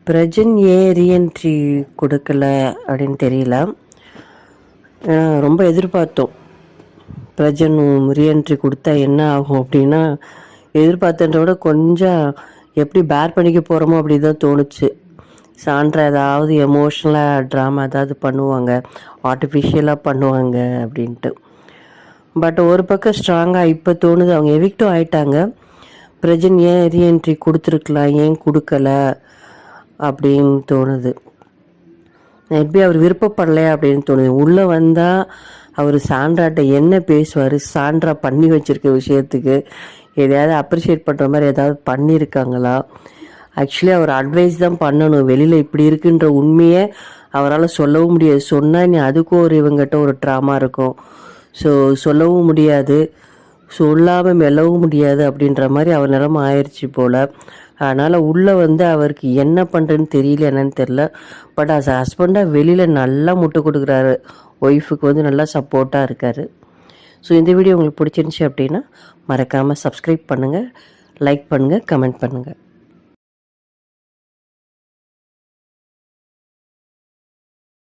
பிரஜன் ஏன் ரீஎன்ட்ரி கொடுக்கல அப்படின்னு தெரியல. ரொம்ப எதிர்பார்த்தோம் பிரஜன் ரீஎன்ட்ரி கொடுத்தா என்ன ஆகும் அப்படின்னா, எதிர்பார்த்ததை விட கொஞ்சம் எப்படி பேர் பண்ணிக்க போகிறோமோ அப்படி தான் தோணுச்சு. சாண்ட்ரா ஏதாவது எமோஷ்னலாக ட்ராமா ஏதாவது பண்ணுவாங்க, ஆர்டிஃபிஷியலாக பண்ணுவாங்க அப்படின்ட்டு. பட் ஒரு பக்கம் ஸ்ட்ராங்காக இப்போ தோணுது, அவங்க எவிக்டும் ஆயிட்டாங்க. பிரஜன் ஏன் ரீஎன்ட்ரி கொடுத்துருக்கலாம், ஏன் கொடுக்கல அப்படின்னு தோணுது. எப்படி அவர் விருப்பப்படலையா அப்படின்னு தோணுது. உள்ளே வந்தால் அவர் சாண்ட்ராட்ட என்ன பேசுவார், சாண்ட்ரா பண்ணி வச்சுருக்க விஷயத்துக்கு எதையாவது அப்ரிஷியேட் பண்ணுற மாதிரி ஏதாவது பண்ணியிருக்காங்களா? ஆக்சுவலி அவர் அட்வைஸ் தான் பண்ணணும். வெளியில் இப்படி இருக்குன்ற உண்மையை அவரால் சொல்லவும் முடியாது. சொன்னால் நீ அதுக்கும் ஒரு இவங்ககிட்ட ஒரு ட்ராமா இருக்கும். ஸோ சொல்லவும் முடியாது, சொல்லாமல் மெல்லவும் முடியாது அப்படின்ற மாதிரி அவர் நிலமை ஆயிடுச்சு போல். அதனால் உள்ளே வந்து அவருக்கு என்ன பண்ணுறதுன்னு தெரியல, என்னன்னு தெரில. பட் அஸ் ஹஸ்பண்டாக வெளியில் நல்லா முட்டு கொடுக்குறாரு, ஒய்ஃபுக்கு வந்து நல்லா சப்போர்ட்டாக இருக்கார். ஸோ இந்த வீடியோ உங்களுக்கு பிடிச்சிருந்துச்சி அப்படின்னா மறக்காமல் சப்ஸ்கிரைப் பண்ணுங்கள், லைக் பண்ணுங்கள், கமெண்ட் பண்ணுங்கள்.